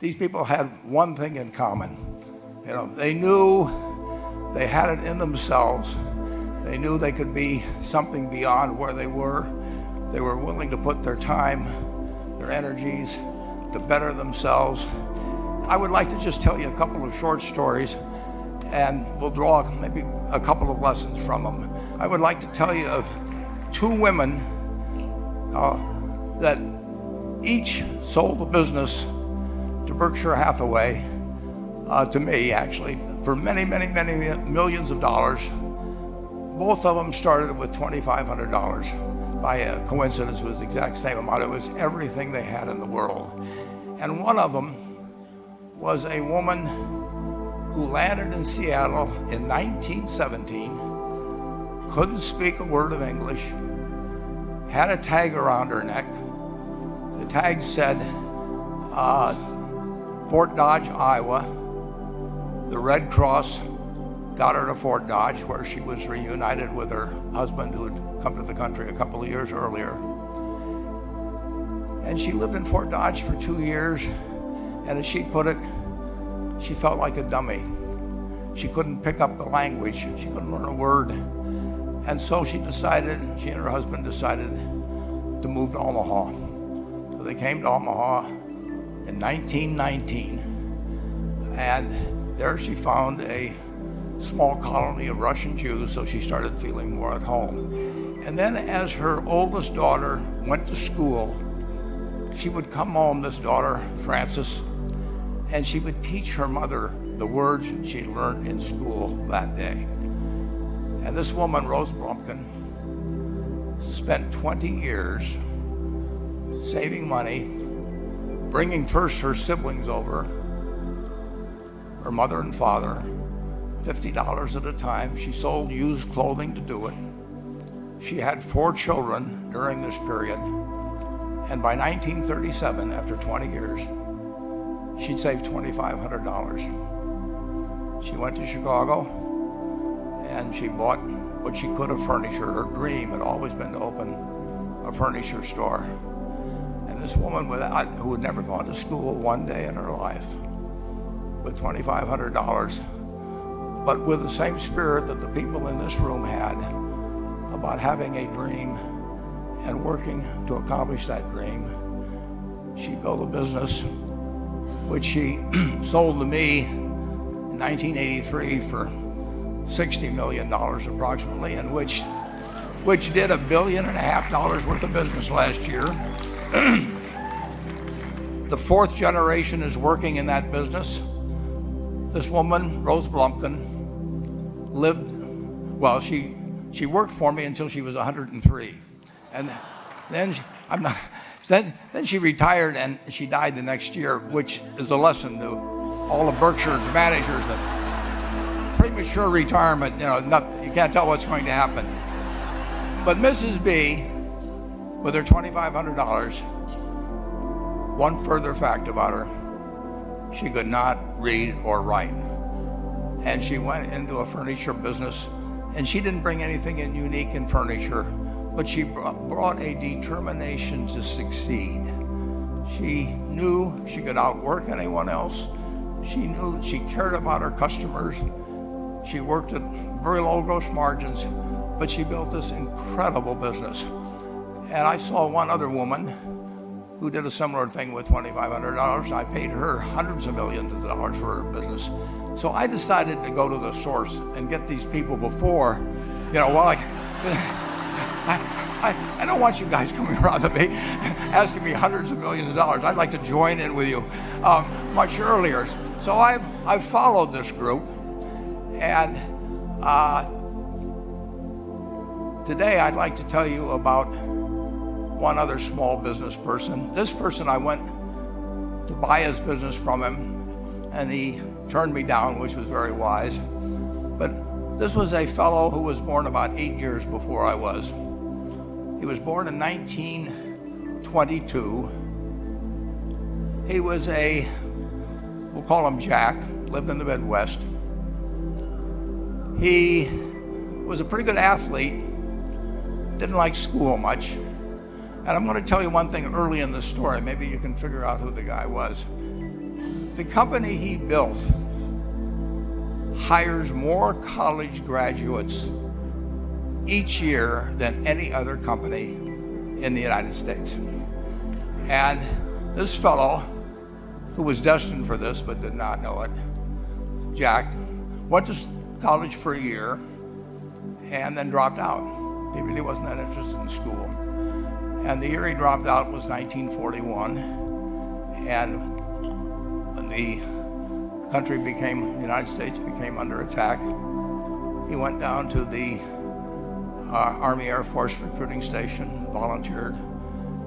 these people had one thing in common. You know, they knew they had it in themselves. They knew they could be something beyond where they were. They were willing to put their time, their energies to better themselves. I would like to just tell you a couple of short stories, and we'll draw maybe a couple of lessons from them. I would like to tell you of two women that each sold a business to Berkshire Hathaway, to me actually, for many, many, many millions of dollars. Both of them started with $2,500. By a coincidence, it was the exact same amount. It was everything they had in the world. And one of them was a woman who landed in Seattle in 1917, couldn't speak a word of English, had a tag around her neck. The tag said, Fort Dodge, Iowa. The Red Cross got her to Fort Dodge, where she was reunited with her husband who had come to the country a couple of years earlier. And she lived in Fort Dodge for 2 years, and as she put it, she felt like a dummy. She couldn't pick up the language. She couldn't learn a word. And so she and her husband decided to move to Omaha. So they came to Omaha in 1919, and there she found a small colony of Russian Jews, so she started feeling more at home. And then as her oldest daughter went to school, she would come home, this daughter, Frances, and she would teach her mother the words she learned in school that day. And this woman, Rose Blumpkin, spent 20 years saving money, bringing first her siblings over, her mother and father, $50 at a time. She sold used clothing to do it. She had 4 children during this period. And by 1937, after 20 years, she'd saved $2,500. She went to Chicago and she bought what she could of furniture. Her dream had always been to open a furniture store. And this woman who had never gone to school one day in her life, with $2,500, but with the same spirit that the people in this room had about having a dream and working to accomplish that dream, she built a business which she sold to me in 1983 for $60 million approximately, and which did $1.5 billion worth of business last year. The 4th generation is working in that business. This woman, Rose Blumpkin, she worked for me until she was 103. And then she retired and she died the next year, which is a lesson to all of Berkshire's managers that premature retirement, you can't tell what's going to happen. But Mrs. B, with her $2,500, one further fact about her, she could not read or write. And she went into a furniture business, and she didn't bring anything in unique in furniture, but she brought a determination to succeed. She knew she could outwork anyone else. She knew that she cared about her customers. She worked at very low gross margins, but she built this incredible business. And I saw one other woman who did a similar thing with $2,500. I paid her hundreds of millions of dollars for her business. So I decided to go to the source and get these people before, I don't want you guys coming around to me asking me hundreds of millions of dollars. I'd like to join in with you much earlier. So I've followed this group, and today I'd like to tell you about one other small business person. This person, I went to buy his business from him, and he turned me down, which was very wise. But this was a fellow who was born about 8 years before I was. He was born in 1922. He was we'll call him Jack, lived in the Midwest. He was a pretty good athlete, didn't like school much. And I'm going to tell you one thing early in the story. Maybe you can figure out who the guy was. The company he built hires more college graduates each year than any other company in the United States. And this fellow, who was destined for this but did not know it, Jack, went to college for a year and then dropped out. He really wasn't that interested in school. And the year he dropped out was 1941, and when the United States became under attack, he went down to the Army Air Force recruiting station, volunteered,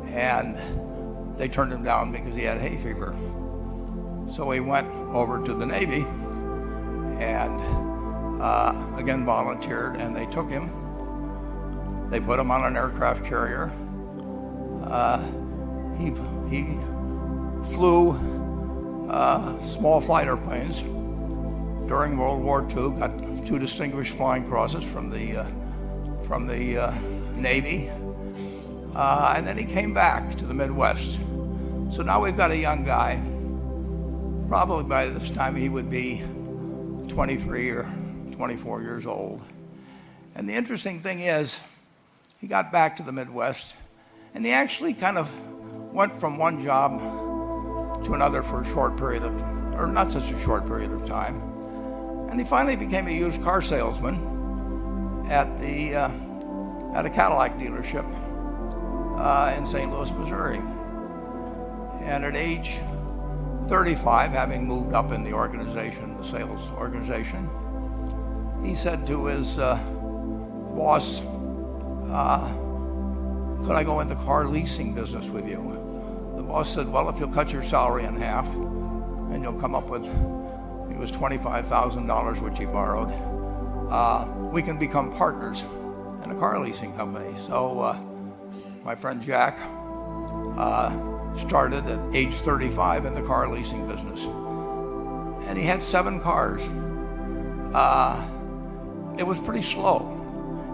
and they turned him down because he had hay fever. So he went over to the Navy and again volunteered, and they took him. They put him on an aircraft carrier. He flew small fighter airplanes during World War II, got 2 distinguished flying crosses from the Navy, and then he came back to the Midwest. So now we've got a young guy. Probably by this time he would be 23 or 24 years old. And the interesting thing is, he got back to the Midwest, and he actually kind of went from one job to another for a short period of, or not such a short period of time. And he finally became a used car salesman at a Cadillac dealership in St. Louis, Missouri. And at age 35, having moved up in the organization, the sales organization, he said to his boss, could I go into car leasing business with you? The boss said, well, if you'll cut your salary in half and you'll come up with, it was $25,000, which he borrowed, we can become partners in a car leasing company. So my friend Jack started at age 35 in the car leasing business. And he had 7 cars. It was pretty slow.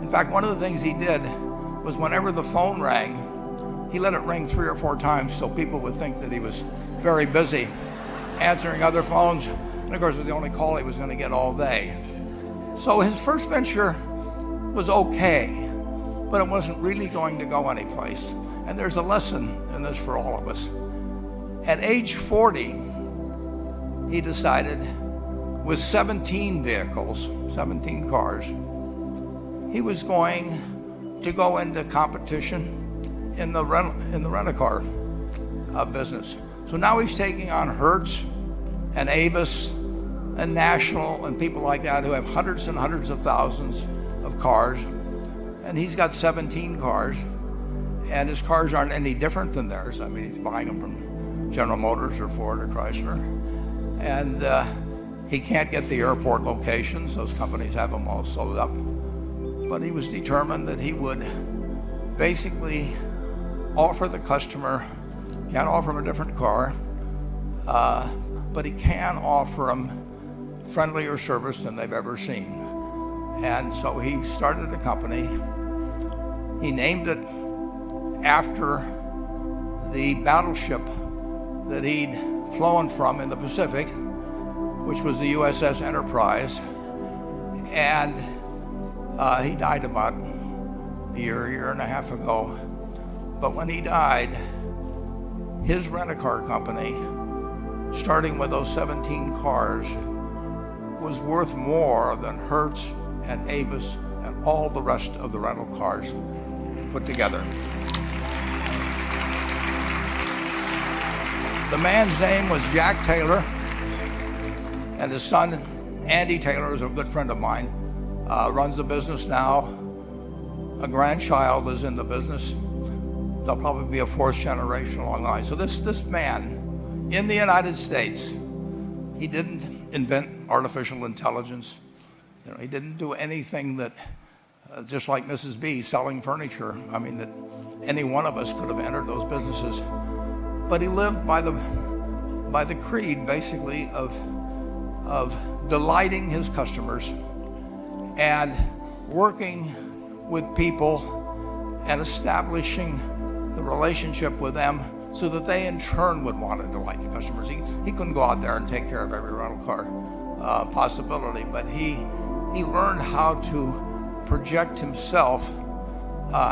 In fact, one of the things he did was whenever the phone rang, he let it ring 3 or 4 times so people would think that he was very busy answering other phones. And of course, it was the only call he was going to get all day. So his first venture was okay, but it wasn't really going to go anyplace. And there's a lesson in this for all of us. At age 40, he decided, with 17 vehicles, 17 cars, he was going to go into competition in the rent-a-car business. So now he's taking on Hertz and Avis and National and people like that who have hundreds and hundreds of thousands of cars. And he's got 17 cars, and his cars aren't any different than theirs. I mean, he's buying them from General Motors or Ford or Chrysler. And he can't get the airport locations. Those companies have them all sold up. But he was determined that he would basically offer the customer, can't offer him a different car, but he can offer them friendlier service than they've ever seen. And so he started a company. He named it after the battleship that he'd flown from in the Pacific, which was the USS Enterprise. And he died about a year and a half ago. But when he died, his rent-a-car company, starting with those 17 cars, was worth more than Hertz and Avis and all the rest of the rental cars put together. The man's name was Jack Taylor, and his son, Andy Taylor, is a good friend of mine, runs the business now. A grandchild is in the business. There'll probably be a 4th generation along the line. So this man, in the United States, he didn't invent artificial intelligence. You know, he didn't do anything that, just like Mrs. B selling furniture, I mean, that any one of us could have entered those businesses. But he lived by the creed, basically, of delighting his customers and working with people and establishing the relationship with them so that they in turn would want to delight the customers. He couldn't go out there and take care of every rental car possibility, but he learned how to project himself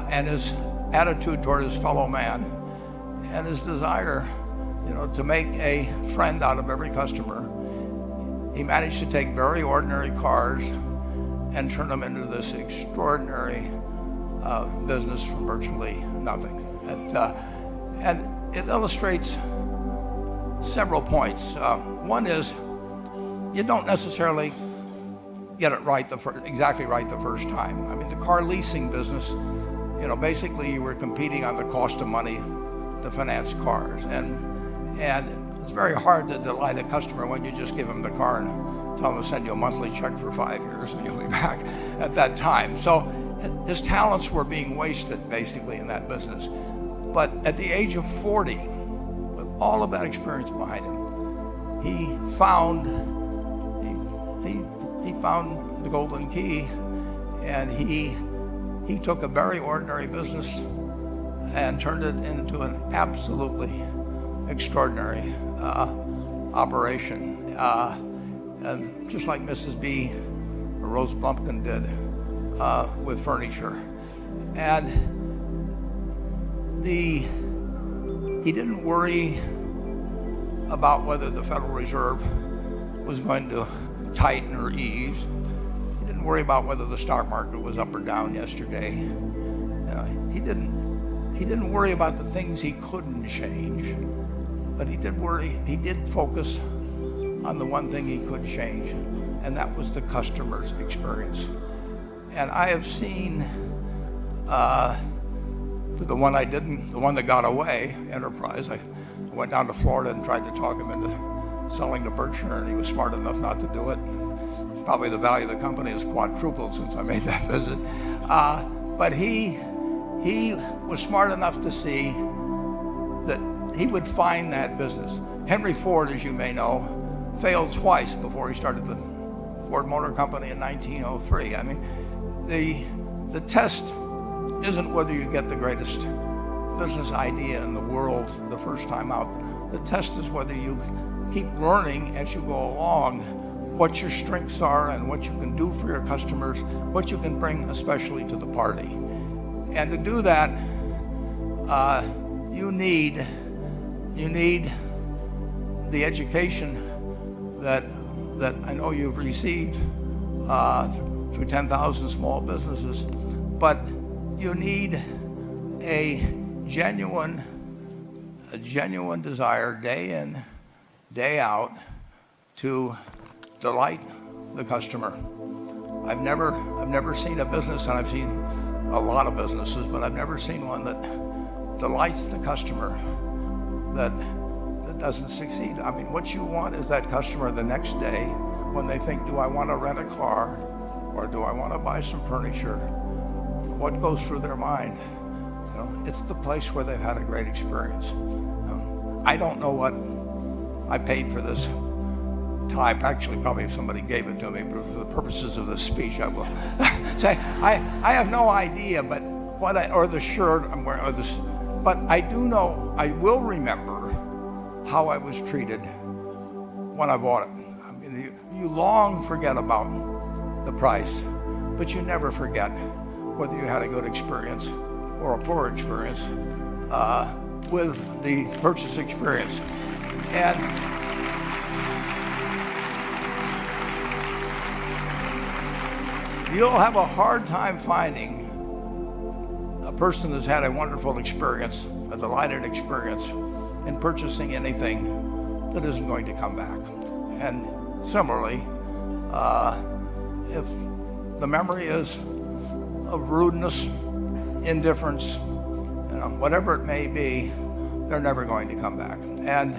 and his attitude toward his fellow man and his desire, to make a friend out of every customer. He managed to take very ordinary cars and turn them into this extraordinary business from virtually nothing. And it illustrates several points. One is, you don't necessarily get it right exactly right the first time. I mean, the car leasing business, basically you were competing on the cost of money to finance cars, and it's very hard to delight a customer when you just give them the car and tell them to send you a monthly check for 5 years and you'll be back at that time. So his talents were being wasted basically in that business. But at the age of 40, with all of that experience behind him, he found the golden key, and he took a very ordinary business and turned it into an absolutely extraordinary operation, and just like Mrs. B or Rose Blumpkin did with furniture. And he didn't worry about whether the Federal Reserve was going to tighten or ease. He didn't worry about whether the stock market was up or down yesterday. He didn't worry about the things he couldn't change, but he did focus on the one thing he could change, and that was the customer's experience. And I have seen the one that got away, Enterprise. I went down to Florida and tried to talk him into selling to Berkshire, and he was smart enough not to do it. Probably the value of the company has quadrupled since I made that visit. But he was smart enough to see that he would find that business. Henry Ford, as you may know, failed twice before he started the Ford Motor Company in 1903. I mean, the test isn't whether you get the greatest business idea in the world the first time out. The test is whether you keep learning as you go along what your strengths are and what you can do for your customers, what you can bring especially to the party. And to do that, you need the education that I know you've received through 10,000 small businesses, but you need a genuine desire day in, day out to delight the customer. I've never seen a business, and I've seen a lot of businesses, but I've never seen one that delights the customer that doesn't succeed. I mean, what you want is that customer the next day when they think, do I want to rent a car or do I want to buy some furniture? What goes through their mind? It's the place where they've had a great experience. I don't know what I paid for this tie. Actually, probably if somebody gave it to me, but for the purposes of this speech, I will say I have no idea. But or the shirt I'm wearing, but I do know. I will remember how I was treated when I bought it. I mean, you long forget about the price, but you never forget whether you had a good experience or a poor experience with the purchase experience. And you'll have a hard time finding a person that's had a wonderful experience, a delighted experience in purchasing anything that isn't going to come back. And similarly, if the memory is of rudeness, indifference, whatever it may be, they're never going to come back. And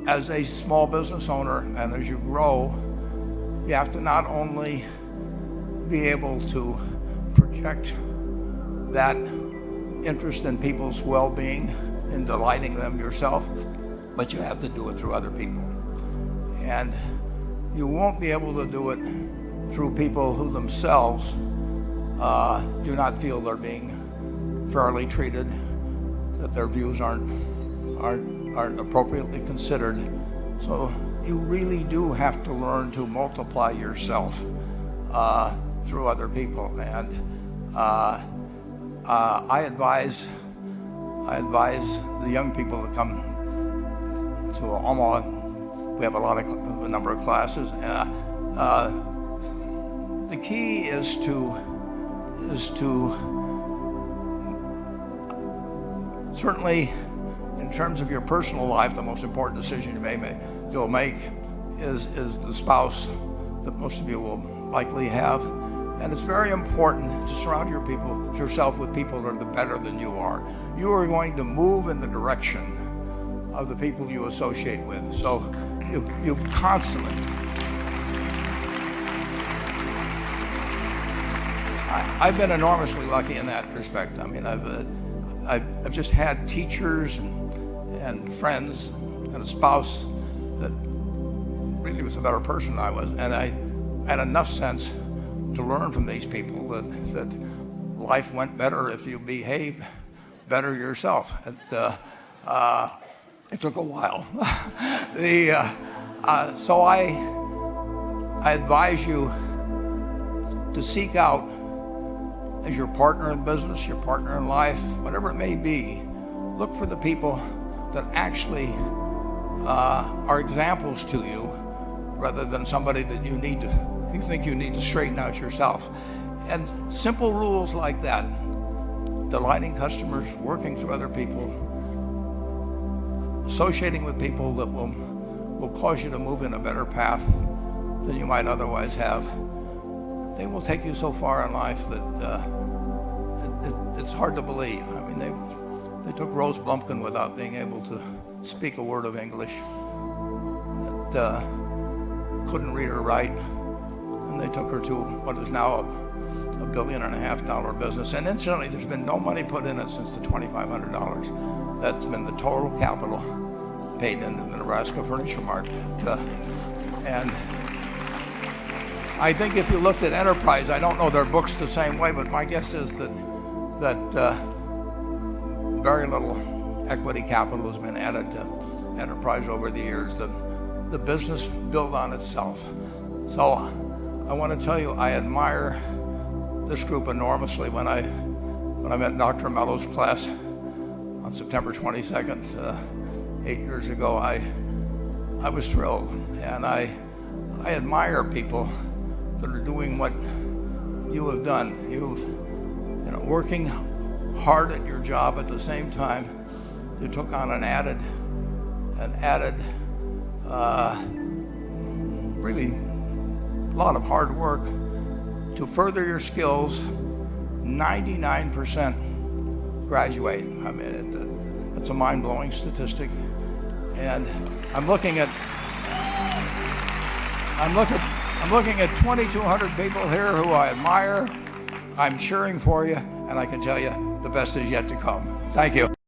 as a small business owner, and as you grow, you have to not only be able to project that interest in people's well-being and delighting them yourself, but you have to do it through other people. And you won't be able to do it through people who themselves do not feel they're being fairly treated. that their views aren't appropriately considered. So you really do have to learn to multiply yourself through other people. And I advise the young people that come to Omaha. We have a number of classes. The key is to certainly, in terms of your personal life, the most important decision you'll make is the spouse that most of you will likely have. And it's very important to surround yourself with people that are better than you are. You are going to move in the direction of the people you associate with. So you constantly. I've been enormously lucky in that respect. I mean, I've just had teachers and friends and a spouse that really was a better person than I was, and I had enough sense to learn from these people that life went better if you behave better yourself. It took a while. So I advise you to seek out, as your partner in business, your partner in life, whatever it may be, look for the people that actually are examples to you, rather than somebody that you think you need to straighten out yourself. And simple rules like that, delighting customers, working through other people, associating with people that will cause you to move in a better path than you might otherwise have. They will take you so far in life that it's hard to believe. I mean, they took Rose Blumpkin without being able to speak a word of English, that couldn't read or write, and they took her to what is now $1.5 billion business. And incidentally, there's been no money put in it since the $2,500. That's been the total capital paid into the Nebraska furniture market. And I think if you looked at Enterprise, I don't know their books the same way, but my guess is that very little equity capital has been added to Enterprise over the years. The business built on itself. So I want to tell you, I admire this group enormously. When I met Dr. Mello's class on September 22nd, 8 years ago, I was thrilled, and I admire people that are doing what you have done. Working hard at your job at the same time. You took on an added really a lot of hard work to further your skills. 99% graduate. I mean, it's a mind-blowing statistic. And I'm looking at 2,200 people here who I admire. I'm cheering for you, and I can tell you the best is yet to come. Thank you.